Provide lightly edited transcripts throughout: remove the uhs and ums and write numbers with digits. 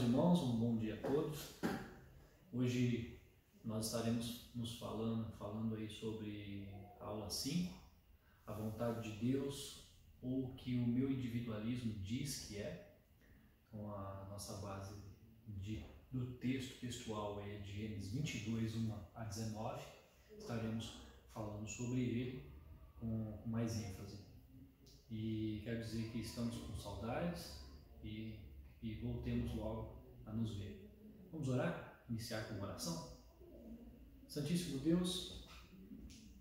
irmãos, um bom dia a todos. Hoje nós estaremos nos falando aí sobre a aula 5, a vontade de Deus, ou o que o meu individualismo diz que é. Então a nossa base do texto textual é de Gênesis 22, 1 a 19. Estaremos falando sobre ele com mais ênfase. E quero dizer que estamos com saudades e voltemos logo a nos ver. Vamos orar? Iniciar com uma oração? Santíssimo Deus,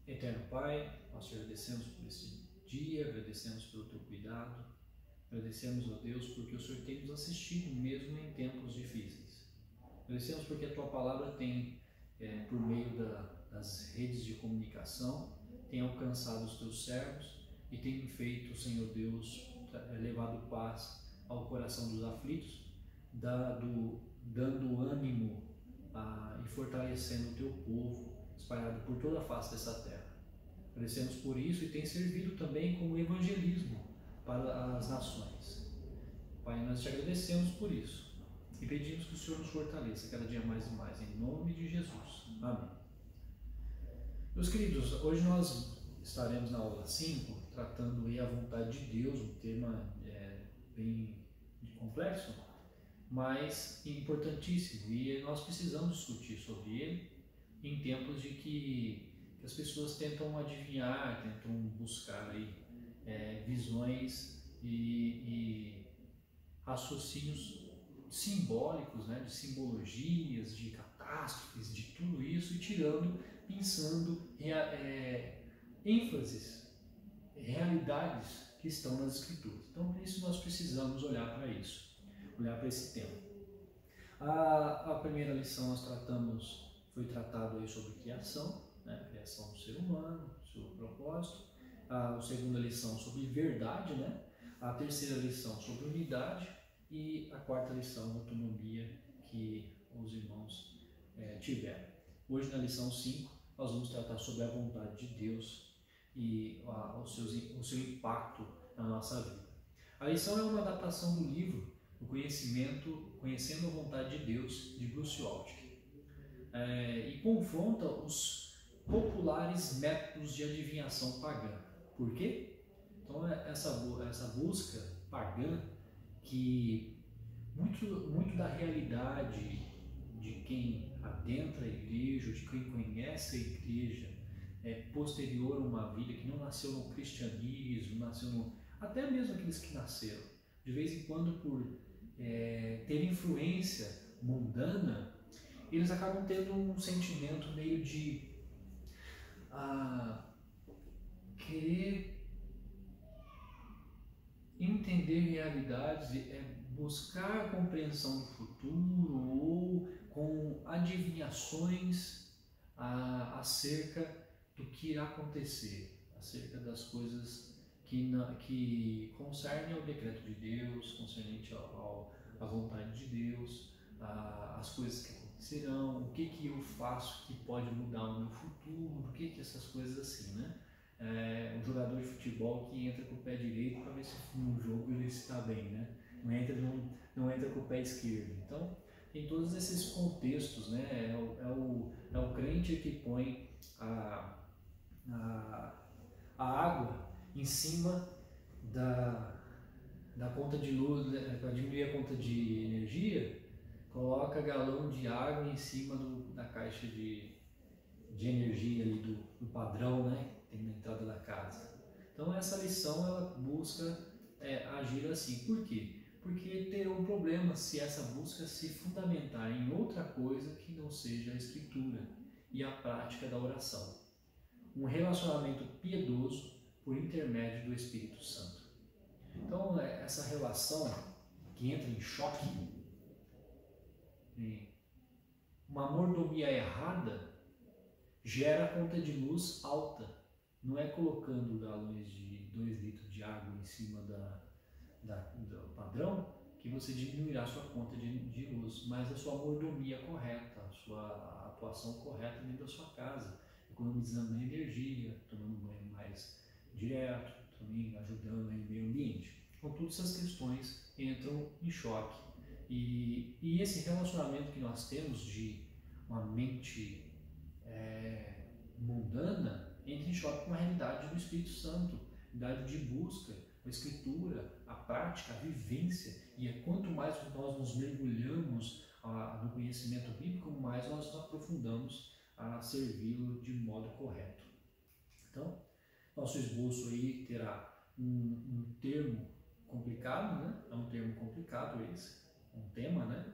eterno Pai, nós te agradecemos por esse dia, agradecemos pelo teu cuidado, agradecemos, ó Deus, porque o Senhor tem nos assistido mesmo em tempos difíceis. Agradecemos porque a tua palavra tem, por meio das redes de comunicação, tem alcançado os teus servos e tem feito, Senhor Deus, levado paz ao coração dos aflitos, dando ânimo e fortalecendo o teu povo espalhado por toda a face dessa terra. Agradecemos por isso e tem servido também como evangelismo para as nações. Pai, nós te agradecemos por isso e pedimos que o Senhor nos fortaleça cada dia mais e mais, em nome de Jesus. Amém. Meus queridos, hoje nós estaremos na aula 5, tratando aí a vontade de Deus, um tema bem complexo, mas importantíssimo, e nós precisamos discutir sobre ele em tempos de que as pessoas tentam adivinhar, tentam buscar aí, visões e raciocínios simbólicos, né, de simbologias, de catástrofes, de tudo isso, e pensando ênfases, realidades que estão nas Escrituras. Então, por isso nós precisamos olhar para isso, olhar para esse tema. A primeira lição foi tratado aí sobre criação, né? A criação do ser humano, seu propósito. A segunda lição sobre verdade, né? A terceira lição sobre unidade e a quarta lição, autonomia, que os irmãos tiveram. Hoje, na lição 5, nós vamos tratar sobre a vontade de Deus e o seu impacto na nossa vida. A lição é uma adaptação do livro O Conhecendo a Vontade de Deus, de Bruce Waltke, e confronta os populares métodos de adivinhação pagã. Por quê? Então, essa busca pagã, que muito da realidade de quem adentra a igreja, de quem conhece a igreja, posterior a uma vida que não nasceu no cristianismo, até mesmo aqueles que nasceram, de vez em quando por ter influência mundana, eles acabam tendo um sentimento meio de querer entender realidades, buscar a compreensão do futuro ou com adivinhações acerca do que irá acontecer, acerca das coisas que concernem ao decreto de Deus, concernente à vontade de Deus, as coisas que acontecerão, o que eu faço que pode mudar o meu futuro, o que essas coisas assim, né? Um jogador de futebol que entra com o pé direito para ver se no jogo ele está bem, né? Não entra com o pé esquerdo. Então, tem todos esses contextos, né? É o crente que põe a água em cima da conta de luz, né? Para diminuir a conta de energia, coloca galão de água em cima da caixa de energia ali do padrão, né? Tem na entrada da casa. Então essa lição ela busca agir assim. Por quê? Porque terá um problema se essa busca se fundamentar em outra coisa que não seja a escritura e a prática da oração. Um relacionamento piedoso por intermédio do Espírito Santo. Então essa relação que entra em choque, uma mordomia errada, gera conta de luz alta. Não é colocando galões de 2 litros de água em cima do padrão que você diminuirá a sua conta de luz, mas a sua mordomia correta, a sua atuação correta dentro da sua casa, economizando energia, tomando banho mais direto, também ajudando no meio ambiente. Então, todas essas questões entram em choque E esse relacionamento que nós temos de uma mente mundana entra em choque com a realidade do Espírito Santo, a realidade de busca, a escritura, a prática, a vivência. E quanto mais nós nos mergulhamos no conhecimento bíblico, mais nós nos aprofundamos a servi-lo de modo correto. Então, nosso esboço aí terá um termo complicado, né? É um termo complicado esse, um tema, né?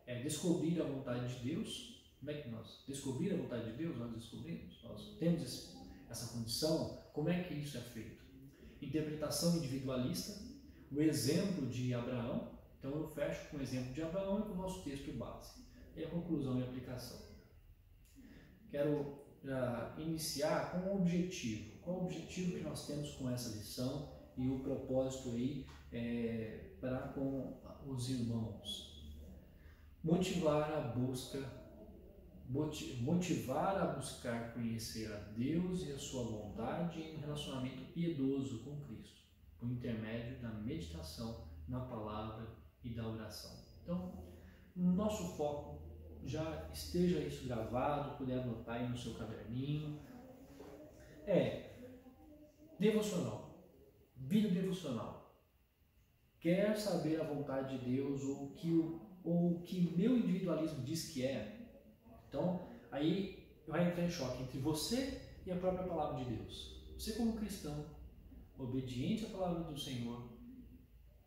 É descobrir a vontade de Deus. Como é que nós descobrir a vontade de Deus? Nós descobrimos, nós temos essa condição. Como é que isso é feito? Interpretação individualista, o exemplo de Abraão. Então eu fecho com o exemplo de Abraão e com o nosso texto base. E a conclusão e a aplicação. Quero iniciar com um objetivo. Qual o objetivo que nós temos com essa lição e o propósito aí para com os irmãos? Motivar a buscar conhecer a Deus e a sua vontade em um relacionamento piedoso com Cristo, por intermédio da meditação na palavra e da oração. Então, no nosso foco, já esteja isso gravado, puder anotar aí no seu caderninho, devocional, vida devocional. Quer saber a vontade de Deus ou o que meu individualismo diz que é? Então, aí vai entrar em choque entre você e a própria palavra de Deus. Você como cristão, obediente à palavra do Senhor,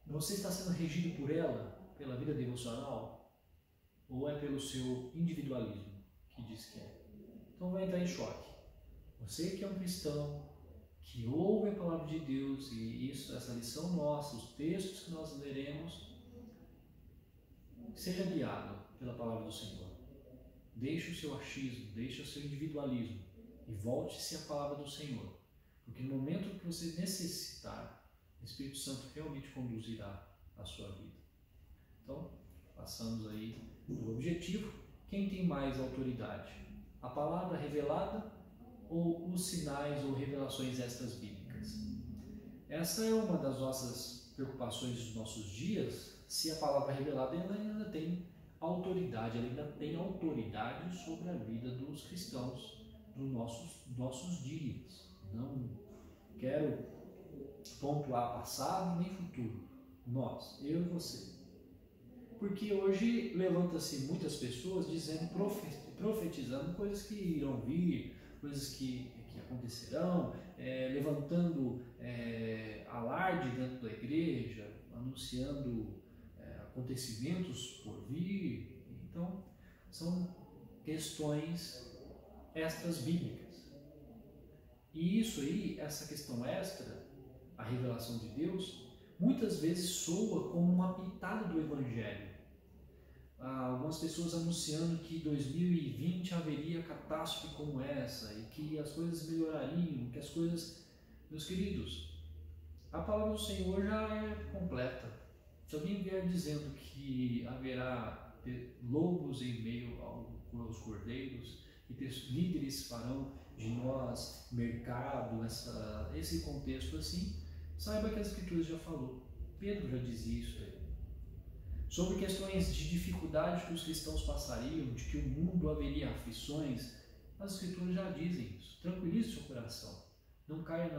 você está sendo regido por ela, pela vida devocional? Ou é pelo seu individualismo que diz que é? Então vai entrar em choque. Você que é um cristão, que ouve a palavra de Deus, e essa lição nossa, os textos que nós leremos, seja guiado pela palavra do Senhor. Deixe o seu achismo, deixe o seu individualismo e volte-se à palavra do Senhor. Porque no momento que você necessitar, o Espírito Santo realmente conduzirá a sua vida. Então, passamos aí do objetivo. Quem tem mais autoridade? A palavra revelada ou os sinais ou revelações extras bíblicas? Essa é uma das nossas preocupações dos nossos dias, se a palavra revelada ainda tem autoridade, ela ainda tem autoridade sobre a vida dos cristãos dos nossos dias. Não quero pontuar passado nem futuro, eu e você. Porque hoje levanta-se muitas pessoas dizendo, profetizando coisas que irão vir, coisas que acontecerão, levantando alarde dentro da igreja, anunciando acontecimentos por vir. Então, são questões extras bíblicas. E isso aí, essa questão extra, a revelação de Deus, muitas vezes soa como uma pitada do Evangelho. Algumas pessoas anunciando que 2020 haveria catástrofe como essa e que as coisas melhorariam, que as coisas... Meus queridos, a palavra do Senhor já é completa. Se alguém vier dizendo que haverá lobos em meio aos cordeiros e líderes farão de nós mercado, esse contexto assim, saiba que as Escrituras já falou. Pedro já dizia isso aí. Sobre questões de dificuldade que os cristãos passariam, de que o mundo haveria aflições, as Escrituras já dizem isso. Tranquilize o seu coração. Não caia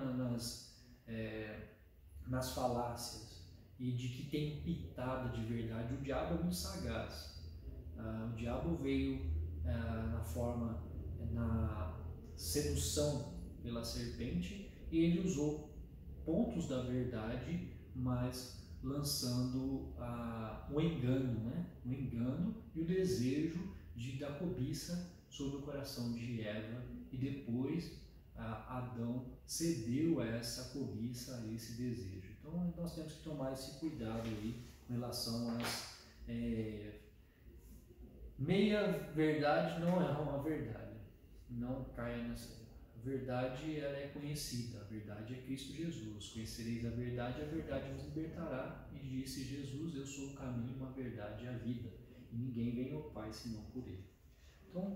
nas falácias e de que tem pitada de verdade. O diabo é muito sagaz. O diabo veio na sedução pela serpente, e ele usou pontos da verdade, mas lançando o engano, né? O engano e o desejo da cobiça sobre o coração de Eva, e depois Adão cedeu a essa cobiça, a esse desejo. Então nós temos que tomar esse cuidado aí com relação às meia verdade. Não é uma verdade, não caia nessa. A verdade, ela é conhecida, a verdade é Cristo Jesus. Conhecereis a verdade vos libertará. E disse Jesus, eu sou o caminho, a verdade e a vida, e ninguém vem ao Pai senão por Ele. Então,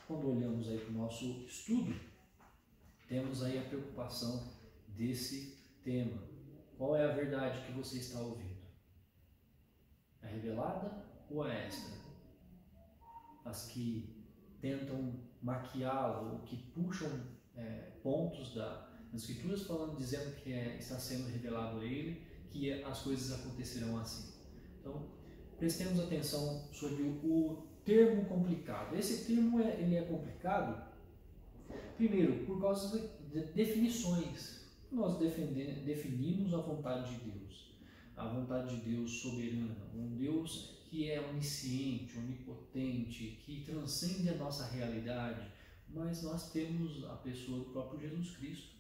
quando olhamos aí para o nosso estudo, temos aí a preocupação desse tema. Qual é a verdade que você está ouvindo? A revelada ou a extra? As que tentam maquiá-la ou que puxam pontos das Escrituras dizendo que está sendo revelado a ele, que as coisas acontecerão assim. Então, prestemos atenção sobre o termo complicado. Esse termo ele é complicado, primeiro, por causa de definições. Nós definimos a vontade de Deus. A vontade de Deus soberana, um Deus que é onisciente, onipotente, que transcende a nossa realidade, mas nós temos a pessoa do próprio Jesus Cristo.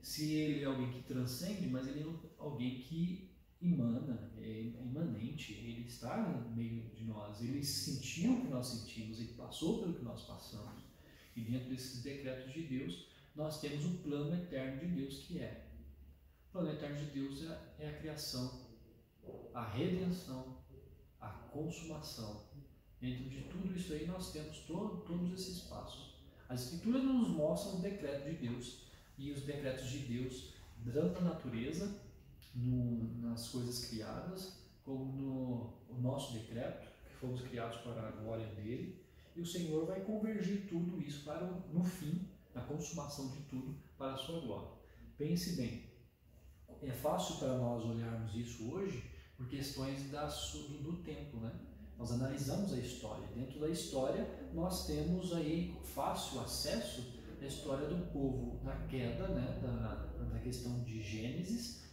Se ele é alguém que transcende, mas ele é alguém que emana, é imanente, ele está no meio de nós, ele sentiu o que nós sentimos, ele passou pelo que nós passamos. E dentro desses decretos de Deus, nós temos o plano eterno de Deus, que é o plano eterno de Deus é a criação, a redenção, a consumação. Dentro de tudo isso aí nós temos todos esses passos. As Escrituras nos mostram o decreto de Deus, e os decretos de Deus, tanto na natureza, nas coisas criadas, como no nosso decreto, que fomos criados para a glória dele, e o Senhor vai convergir tudo isso para, no fim, na consumação de tudo, para a sua glória. Pense bem, é fácil para nós olharmos isso hoje por questões do tempo, né? Nós analisamos a história. Dentro da história, nós temos aí fácil acesso à história do povo na queda, né? da questão de Gênesis,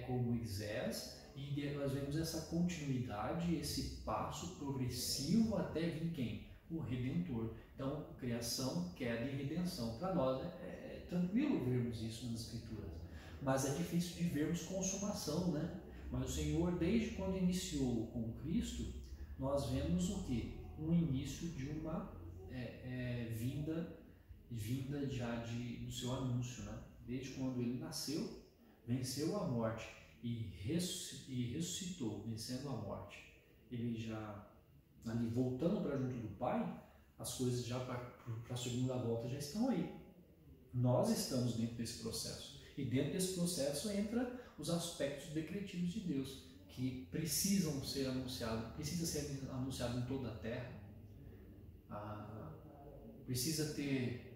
com Moisés, e nós vemos essa continuidade, esse passo progressivo até vir quem? O Redentor. Então, criação, queda e redenção. Para nós é tranquilo vermos isso nas Escrituras, mas é difícil de vermos consumação, né? Mas o Senhor, desde quando iniciou com Cristo, nós vemos o quê? Um início de uma vinda já do seu anúncio, né? Desde quando ele nasceu, venceu a morte e ressuscitou, vencendo a morte. Ele já, ali voltando para junto do Pai, as coisas já para a segunda volta já estão aí. Nós estamos dentro desse processo. E dentro desse processo entra os aspectos decretivos de Deus, que precisam ser anunciados, precisa ser anunciado em toda a terra. Precisa ter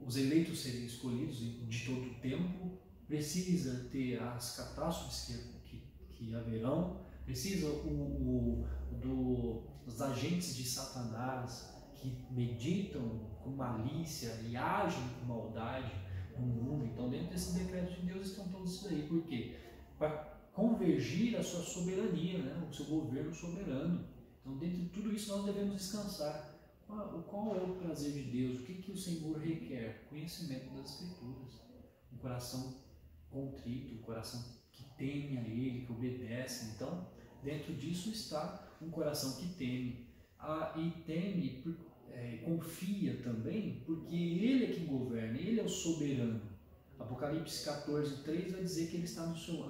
os eleitos serem escolhidos de todo o tempo, precisa ter as catástrofes que haverão, precisa dos agentes de Satanás que meditam com malícia e agem com maldade no mundo. Então, dentro desse decreto de Deus estão todos isso aí. Por quê? Para convergir a sua soberania, né? O seu governo soberano. Então, dentro de tudo isso, nós devemos descansar. Qual é o prazer de Deus? O que o Senhor requer? Conhecimento das Escrituras. Um coração contrito, um coração que teme a Ele, que obedece. Então, dentro disso está um coração que teme. E teme, confia também, porque Ele é quem governa, Ele é o soberano. Apocalipse 14:3 vai dizer que Ele está no seu...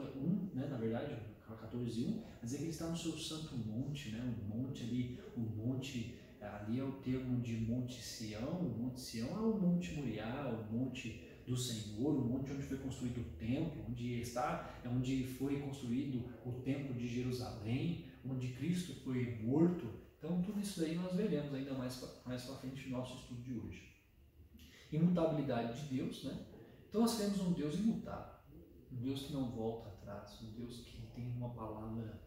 na verdade, 14:1, vai dizer que Ele está no seu santo monte, né? Ali é o termo de Monte Sião. O Monte Sião é o Monte Moriá, o Monte do Senhor, o monte onde foi construído o templo, onde foi construído o templo de Jerusalém, onde Cristo foi morto. Então, tudo isso aí nós veremos ainda mais para frente no nosso estudo de hoje. Imutabilidade de Deus, né? Então, nós temos um Deus imutável, um Deus que não volta atrás, um Deus que tem uma palavra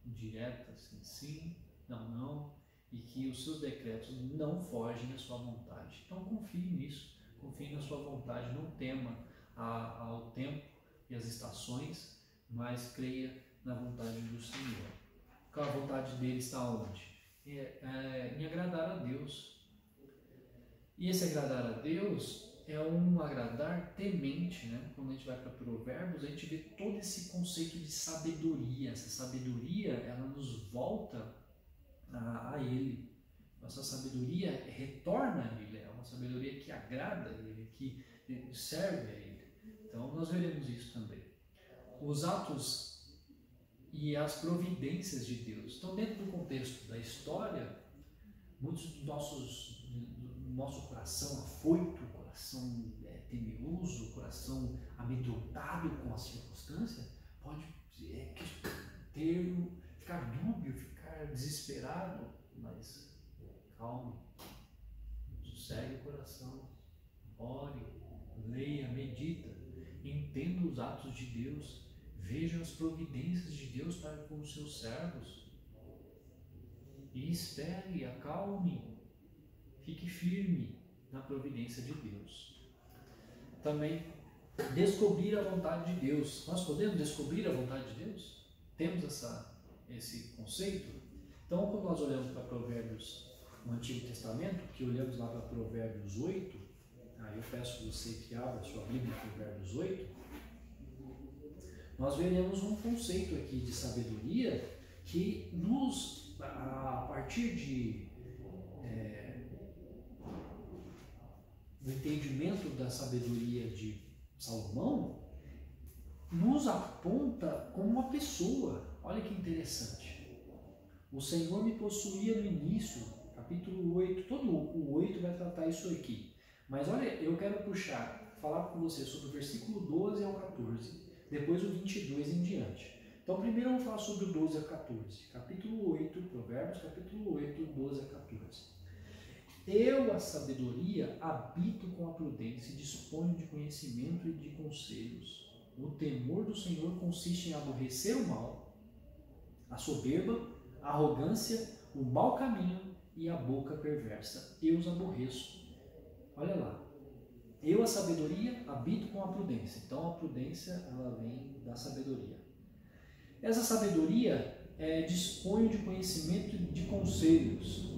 direta, assim, sim, não, e que os seus decretos não fogem da sua vontade. Então, confie nisso, confie na sua vontade, não tema ao tempo e às estações, mas creia na vontade do Senhor. A vontade dele está onde? Em agradar a Deus. E esse agradar a Deus é um agradar temente, né? Quando a gente vai para Provérbios, a gente vê todo esse conceito de sabedoria. Essa sabedoria, ela nos volta a Ele. Nossa sabedoria retorna a Ele, é uma sabedoria que agrada a Ele, que serve a Ele. Então, nós veremos isso também. Os atos e as providências de Deus. Então, dentro do contexto da história, muitos do nosso coração afoito, coração temeroso, coração amedrontado com a circunstância, pode ficar dúbio, ficar desesperado, mas calme, sossegue o coração, ore, leia, medita, entenda os atos de Deus, veja as providências de Deus para com os seus servos e espere, acalme, fique firme na providência de Deus. Também descobrir a vontade de Deus. Nós podemos descobrir a vontade de Deus? Temos esse conceito? Então, quando nós olhamos para Provérbios no Antigo Testamento, que olhamos lá para Provérbios 8, eu peço que você que abra a sua Bíblia em Provérbios 8, nós veremos um conceito aqui de sabedoria que a partir do entendimento da sabedoria de Salomão, nos aponta como uma pessoa. Olha que interessante. O Senhor me possuía no início, capítulo 8, todo o 8 vai tratar isso aqui. Mas olha, eu quero falar com você sobre o versículo 12 ao 14, depois o 22 em diante. Então primeiro eu vou falar sobre o 12 ao 14, capítulo 8, Provérbios, capítulo 8, 12 a 14. Eu, a sabedoria, habito com a prudência e disponho de conhecimento e de conselhos. O temor do Senhor consiste em aborrecer o mal, a soberba, a arrogância, o mau caminho e a boca perversa. Eu os aborreço. Olha lá. Eu, a sabedoria, habito com a prudência. Então a prudência, ela vem da sabedoria. Essa sabedoria dispõe de conhecimento e de conselhos.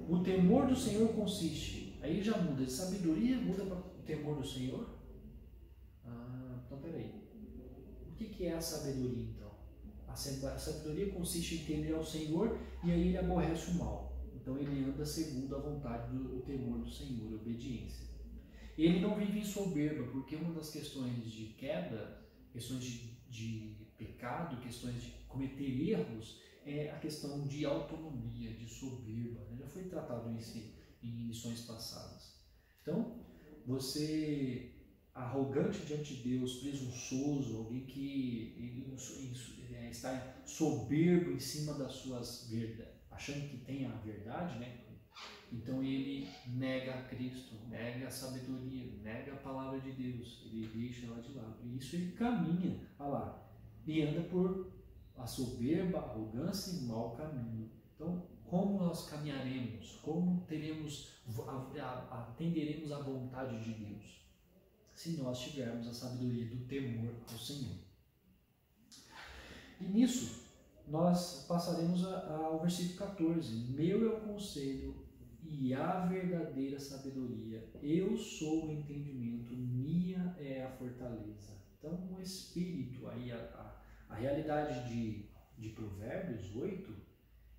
O temor do Senhor consiste, aí já muda de sabedoria, muda para o temor do Senhor. Então peraí. O que é a sabedoria então? A sabedoria consiste em temer ao Senhor e aí ele aborrece o mal. Então ele anda segundo a vontade do temor do Senhor, obediência. Ele não vive em soberba, porque uma das questões de queda, questões de pecado, questões de cometer erros, é a questão de autonomia, de soberba. Já foi tratado em lições passadas. Então, você arrogante diante de Deus, presunçoso, alguém que está soberbo em cima das suas verdades, achando que tem a verdade, né? Então ele nega a Cristo, nega a sabedoria, nega a palavra de Deus, ele deixa ela de lado. E isso ele caminha, olha lá, e anda por a soberba, a arrogância e mau caminho. Então, como nós caminharemos? Como atenderemos à vontade de Deus? Se nós tivermos a sabedoria do temor ao Senhor. E nisso, nós passaremos ao versículo 14. Meu é o conselho e a verdadeira sabedoria. Eu sou o entendimento, minha é a fortaleza. Então, o Espírito, aí a realidade de Provérbios 8,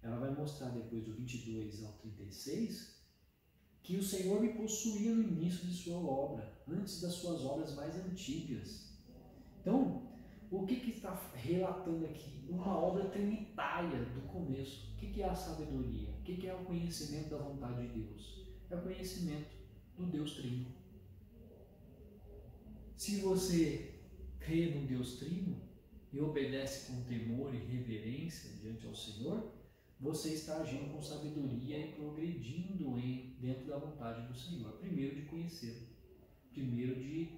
ela vai mostrar depois do 22 ao 36, que o Senhor me possuía no início de sua obra, antes das suas obras mais antigas. Então, o que está relatando aqui? Uma obra trinitária do começo. O que é a sabedoria? O que é o conhecimento da vontade de Deus? É o conhecimento do Deus Trino. Se você crê no Deus Trino e obedece com temor e reverência diante ao Senhor, você está agindo com sabedoria e progredindo dentro da vontade do Senhor. Primeiro de conhecê-lo, primeiro de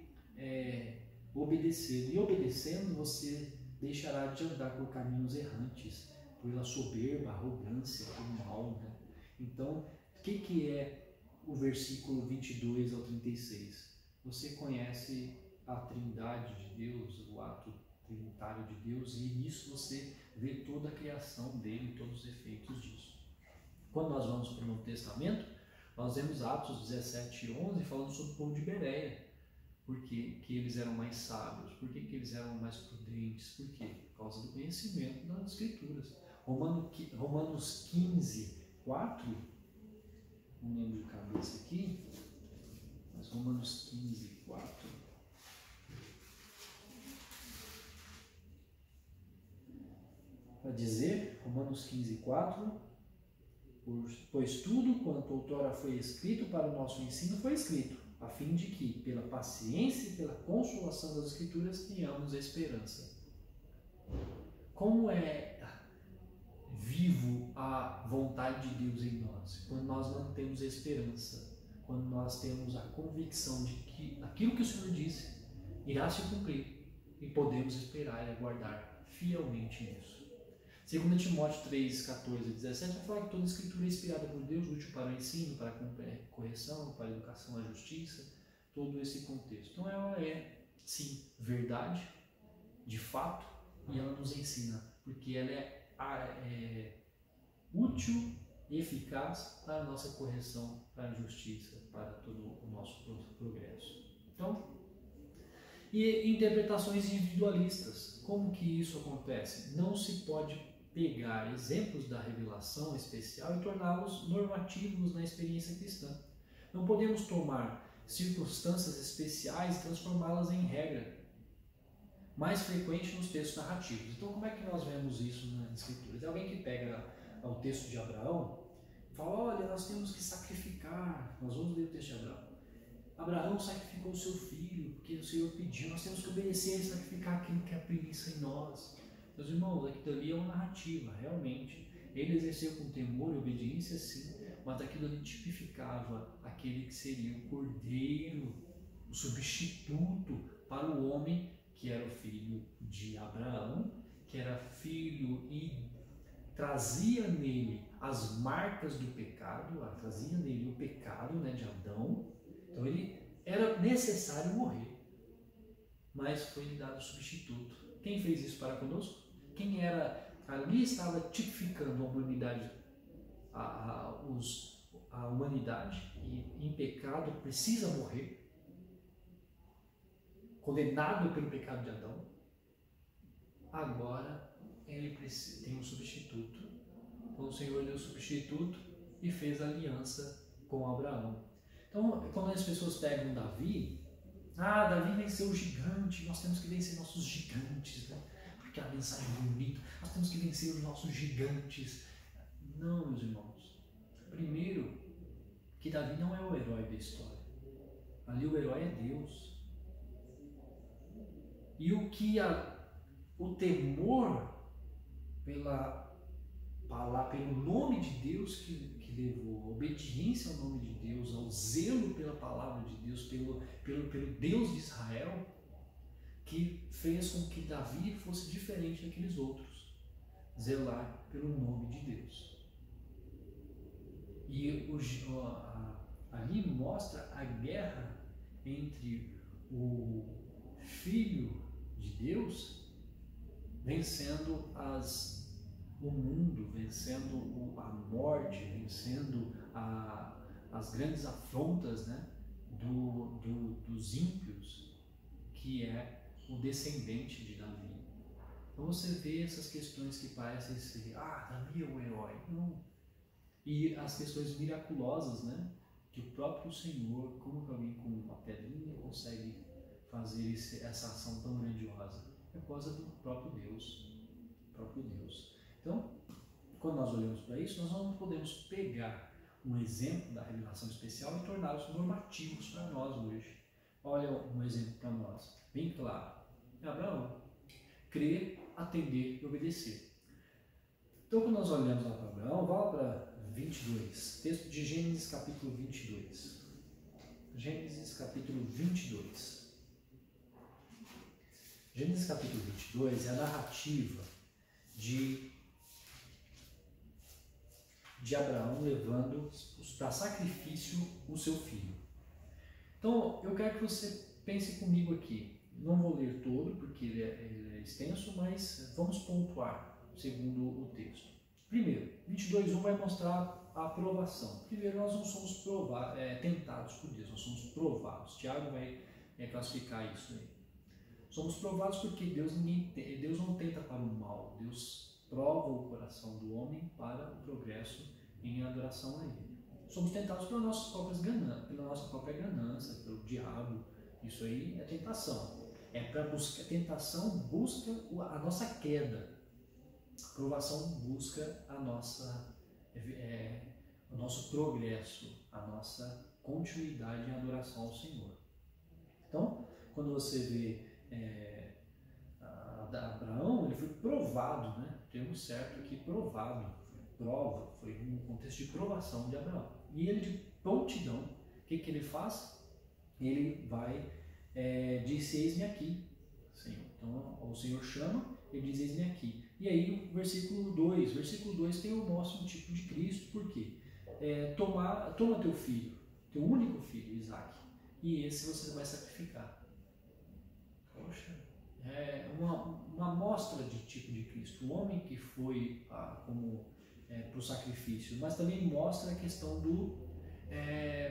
obedecer. E obedecendo, você deixará de andar por caminhos errantes, pela soberba, arrogância, pelo mal. Né? Então, o que é o versículo 22 ao 36? Você conhece a trindade de Deus, o ato trinitário de Deus, e nisso você vê toda a criação dele, todos os efeitos disso. Quando nós vamos para o Novo Testamento, nós vemos Atos 17 e 11 falando sobre o povo de Bereia. Por que eles eram mais sábios? Por que eles eram mais prudentes? Por quê? Por causa do conhecimento das Escrituras. Romanos 15, 4, não lembro de cabeça aqui, mas Romanos 15, 4. Para dizer, Romanos 15, 4, pois tudo quanto outrora foi escrito para o nosso ensino foi escrito, a fim de que, pela paciência e pela consolação das Escrituras, tenhamos a esperança. Como é vivo a vontade de Deus em nós, quando nós não temos esperança, quando nós temos a convicção de que aquilo que o Senhor disse irá se cumprir e podemos esperar e aguardar fielmente nisso. 2 Timóteo 3, 14 e 17 vai falar que toda a escritura é inspirada por Deus, útil para o ensino, para a correção, para a educação, a justiça, todo esse contexto. Então ela é, sim, verdade, de fato, e ela nos ensina, porque ela é útil e eficaz para a nossa correção, para a justiça, para todo o nosso progresso. Então, e interpretações individualistas. Como que isso acontece? Não se pode pegar exemplos da revelação especial e torná-los normativos na experiência cristã. Não podemos tomar circunstâncias especiais e transformá-las em regra, mais frequente nos textos narrativos. Então, como é que nós vemos isso nas Escrituras? É alguém que pega o texto de Abraão e fala, olha, nós temos que sacrificar. Nós vamos ler o texto de Abraão. Abraão sacrificou o seu filho, porque o Senhor pediu, nós temos que obedecer e sacrificar aquilo que é premissa em nós. Meus irmãos, aquilo ali é uma narrativa, realmente. Ele exerceu com temor e obediência, sim, mas aquilo ali tipificava aquele que seria o cordeiro, o substituto para o homem que era o filho de Abraão, que era filho e trazia nele as marcas do pecado, trazia nele o pecado, de Adão. Então ele era necessário morrer, mas foi-lhe dado o substituto. Quem fez isso para conosco? Quem era ali estava tipificando a humanidade, a humanidade e em pecado precisa morrer, condenado pelo pecado de Adão. Agora ele tem um substituto. Então o Senhor deu o substituto e fez aliança com Abraão. Então, quando as pessoas pegam Davi, Davi venceu o gigante, nós temos que vencer nossos gigantes, porque a mensagem é bonita, nós temos que vencer os nossos gigantes. Não, meus irmãos. Primeiro, que Davi não é o herói da história. Ali o herói é Deus. E o temor pelo nome de Deus que levou, a obediência ao nome de Deus, ao zelo pela palavra de Deus, pelo Deus de Israel, que fez com que Davi fosse diferente daqueles outros, zelar pelo nome de Deus. E ali mostra a guerra entre o Filho de Deus vencendo o mundo, vencendo a morte, vencendo as grandes afrontas, dos ímpios, que é o descendente de Davi. Então você vê essas questões que parecem ser, Davi é o herói. Não. E as questões miraculosas, que o próprio Senhor, como que alguém com uma pedrinha consegue fazer essa ação tão grandiosa? É por causa do próprio Deus. Então, quando nós olhamos para isso, nós não podemos pegar um exemplo da revelação especial e torná-los normativos para nós hoje. Olha um exemplo para nós, bem claro. Abraão, crer, atender e obedecer. Então, quando nós olhamos lá para Abraão, vá para 22, texto de Gênesis capítulo 22. Gênesis capítulo 22. Gênesis capítulo 22 é a narrativa de Abraão levando para sacrifício o seu filho. Então, eu quero que você pense comigo aqui. Não vou ler todo, porque ele é extenso, mas vamos pontuar segundo o texto. Primeiro, 22:1 vai mostrar a aprovação. Primeiro, nós não somos tentados por Deus, nós somos provados. Tiago vai classificar isso aí. Somos provados porque Deus não tenta para o mal, Deus prova o coração do homem para o progresso em adoração a Ele. Somos tentados pela nossa própria ganância, pelo diabo. Isso aí é tentação. Tentação busca a nossa queda. A provação busca o nosso progresso, a nossa continuidade em adoração ao Senhor. Então, quando você vê Abraão, ele foi provado, O termo certo aqui, provado, prova, foi um contexto de provação de Abraão. E ele, de prontidão, o que ele faz? Ele vai, disse, eis-me aqui, Senhor. Então, o Senhor chama, ele diz, eis-me aqui. E aí, o versículo 2 mostra um tipo de Cristo, por quê? Toma teu filho, teu único filho, Isaque, e esse você vai sacrificar. Poxa, é uma amostra de tipo de Cristo, o homem que foi para o sacrifício, mas também mostra a questão do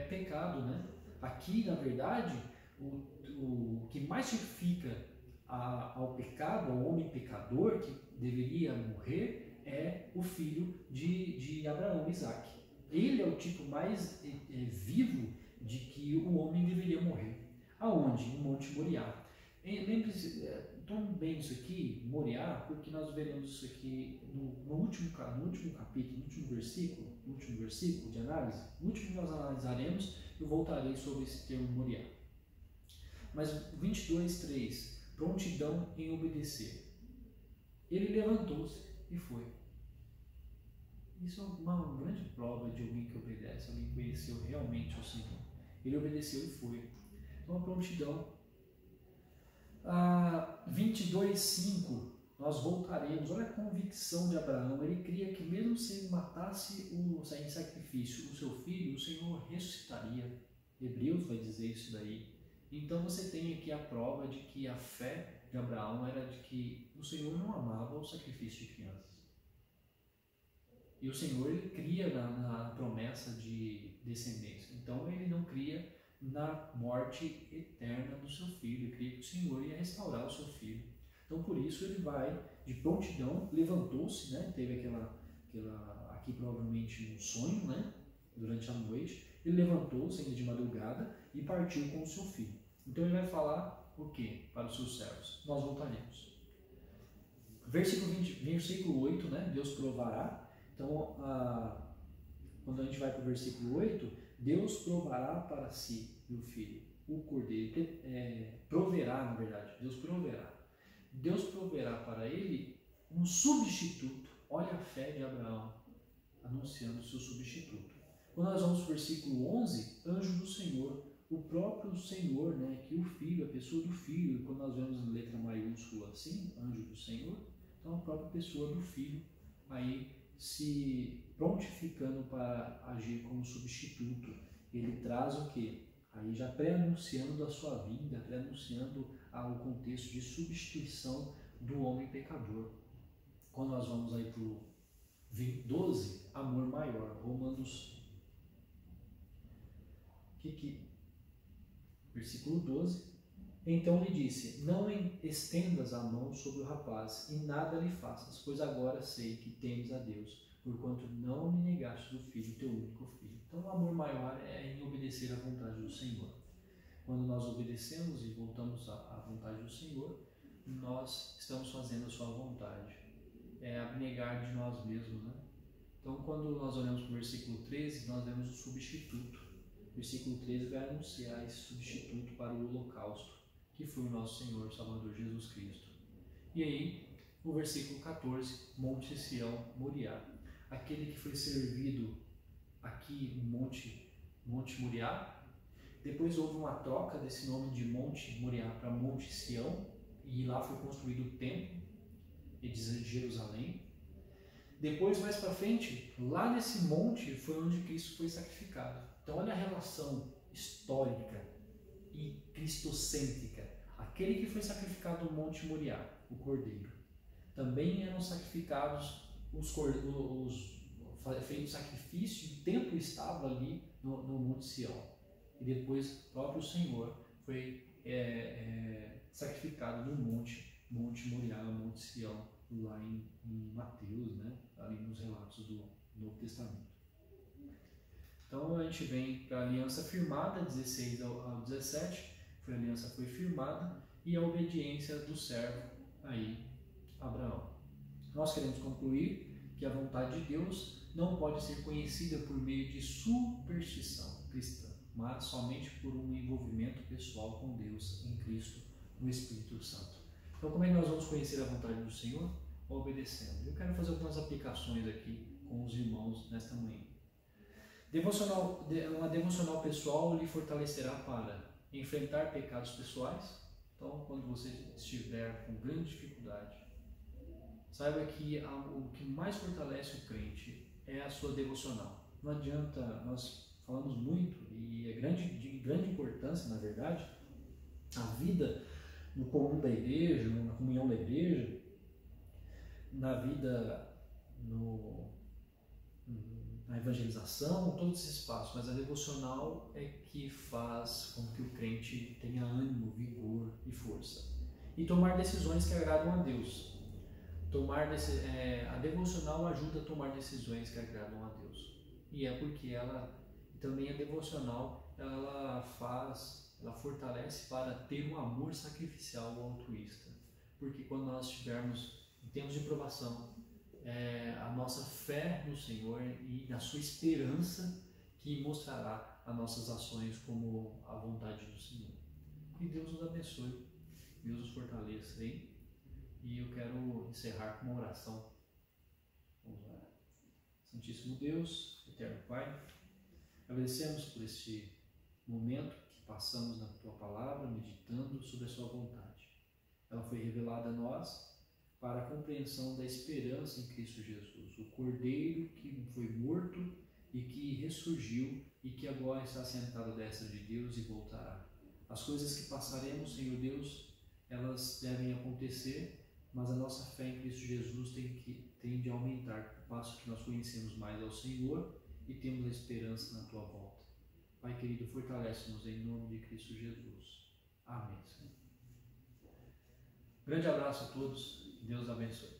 pecado, né? Aqui, na verdade, o que mais tipifica ao pecado, ao homem pecador que deveria morrer, é o filho de Abraão, Isaque. Ele é o tipo mais vivo de que o homem deveria morrer. Aonde? No Monte Moriá. Lembre-se, tome bem isso aqui, Moriá, porque nós veremos isso aqui no último capítulo, no último versículo de análise. No último que nós analisaremos, eu voltarei sobre esse termo Moriá. Mas 22:3, prontidão em obedecer. Ele levantou-se e foi. Isso é uma grande prova de alguém que obedece, alguém que conheceu realmente o Senhor. Ele obedeceu e foi. Então a prontidão. 22:5, nós voltaremos. Olha a convicção de Abraão. Ele cria que mesmo se ele matasse em sacrifício o seu filho, o Senhor ressuscitaria. Hebreus vai dizer isso daí. Então você tem aqui a prova de que a fé de Abraão era de que o Senhor não amava o sacrifício de crianças. E o Senhor, ele cria na promessa de descendência. Então ele não cria na morte eterna do seu filho, ele cria que o Senhor ia restaurar o seu filho. Então por isso ele vai de prontidão, levantou-se, né? Teve aqui provavelmente um sonho, né? Durante a noite, ele levantou-se ainda de madrugada e partiu com o seu filho. Então ele vai falar o que para os seus servos? Nós voltaremos. Versículo 8, né? Deus provará. Então, quando a gente vai para o versículo 8, Deus provará para si, meu filho, o cordeiro. Proverá, na verdade. Deus proverá para ele um substituto. Olha a fé de Abraão anunciando o seu substituto. Quando nós vamos para o versículo 11, anjo do Senhor, o próprio Senhor, né, que o Filho, a pessoa do Filho, quando nós vemos em letra maiúscula assim, anjo do Senhor, então a própria pessoa do Filho, aí se prontificando para agir como substituto. Ele traz o quê? Aí já pré-anunciando a sua vinda, pré-anunciando o contexto de substituição do homem pecador. Quando nós vamos aí para o 12, amor maior, Romanos, versículo 12, então lhe disse, não estendas a mão sobre o rapaz e nada lhe faças, pois agora sei que temes a Deus, porquanto não me negaste do filho, teu único filho. Então o amor maior é em obedecer à vontade do Senhor. Quando nós obedecemos e voltamos à vontade do Senhor, nós estamos fazendo a sua vontade. É abnegar de nós mesmos, né? Então quando nós olhamos para o versículo 13, nós vemos o substituto. O versículo 13 vai anunciar esse substituto para o holocausto, que foi o nosso Senhor Salvador Jesus Cristo. E aí, o versículo 14, Monte Sião, Moriá. Aquele que foi servido aqui no Monte Moriá, depois houve uma troca desse nome de Monte Moriá para Monte Sião, e lá foi construído o templo de Jerusalém. Depois, mais para frente, lá nesse monte foi onde Cristo foi sacrificado. Então olha a relação histórica e cristocêntrica. Aquele que foi sacrificado no Monte Moriá, o cordeiro. Também eram sacrificados feito sacrifício, o templo estava ali no Monte Sião. E depois o próprio Senhor foi sacrificado no Monte Moriá, Monte Sião, lá em Mateus, né? Ali nos relatos do Novo Testamento. Então a gente vem para a aliança firmada, 16 ao 17, a aliança foi firmada, e a obediência do servo aí, Abraão. Nós queremos concluir que a vontade de Deus não pode ser conhecida por meio de superstição cristã, mas somente por um envolvimento pessoal com Deus em Cristo, no Espírito Santo. Então como é que nós vamos conhecer a vontade do Senhor? obedecendo. Eu quero fazer algumas aplicações aqui com os irmãos nesta manhã. Uma devocional pessoal lhe fortalecerá para enfrentar pecados pessoais. Então, quando você estiver com grande dificuldade, saiba que o que mais fortalece o crente é a sua devocional. Não adianta, nós falamos muito, e é de grande importância, na verdade, a vida no comum da igreja, na comunhão da igreja, na vida na evangelização, todos esses passos, mas a devocional é que faz com que o crente tenha ânimo, vigor e força. E tomar decisões que agradam a Deus. A devocional ajuda a tomar decisões que agradam a Deus. E é porque também a devocional, ela fortalece para ter um amor sacrificial ou altruísta. Porque quando nós estivermos em tempos de provação, a nossa fé no Senhor e na sua esperança que mostrará as nossas ações como a vontade do Senhor. Que Deus nos abençoe, Deus nos fortaleça, hein? E eu quero encerrar com uma oração. Vamos orar. Santíssimo Deus, eterno Pai, agradecemos por este momento que passamos na Tua Palavra, meditando sobre a Sua vontade. Ela foi revelada a nós para a compreensão da esperança em Cristo Jesus, o Cordeiro que foi morto e que ressurgiu e que agora está sentado à destra de Deus e voltará. As coisas que passaremos, Senhor Deus, elas devem acontecer, mas a nossa fé em Cristo Jesus tem de aumentar, ao passo que nós conhecemos mais ao Senhor e temos a esperança na Tua volta. Pai querido, fortalece-nos em nome de Cristo Jesus. Amém, Senhor. Grande abraço a todos. Deus abençoe.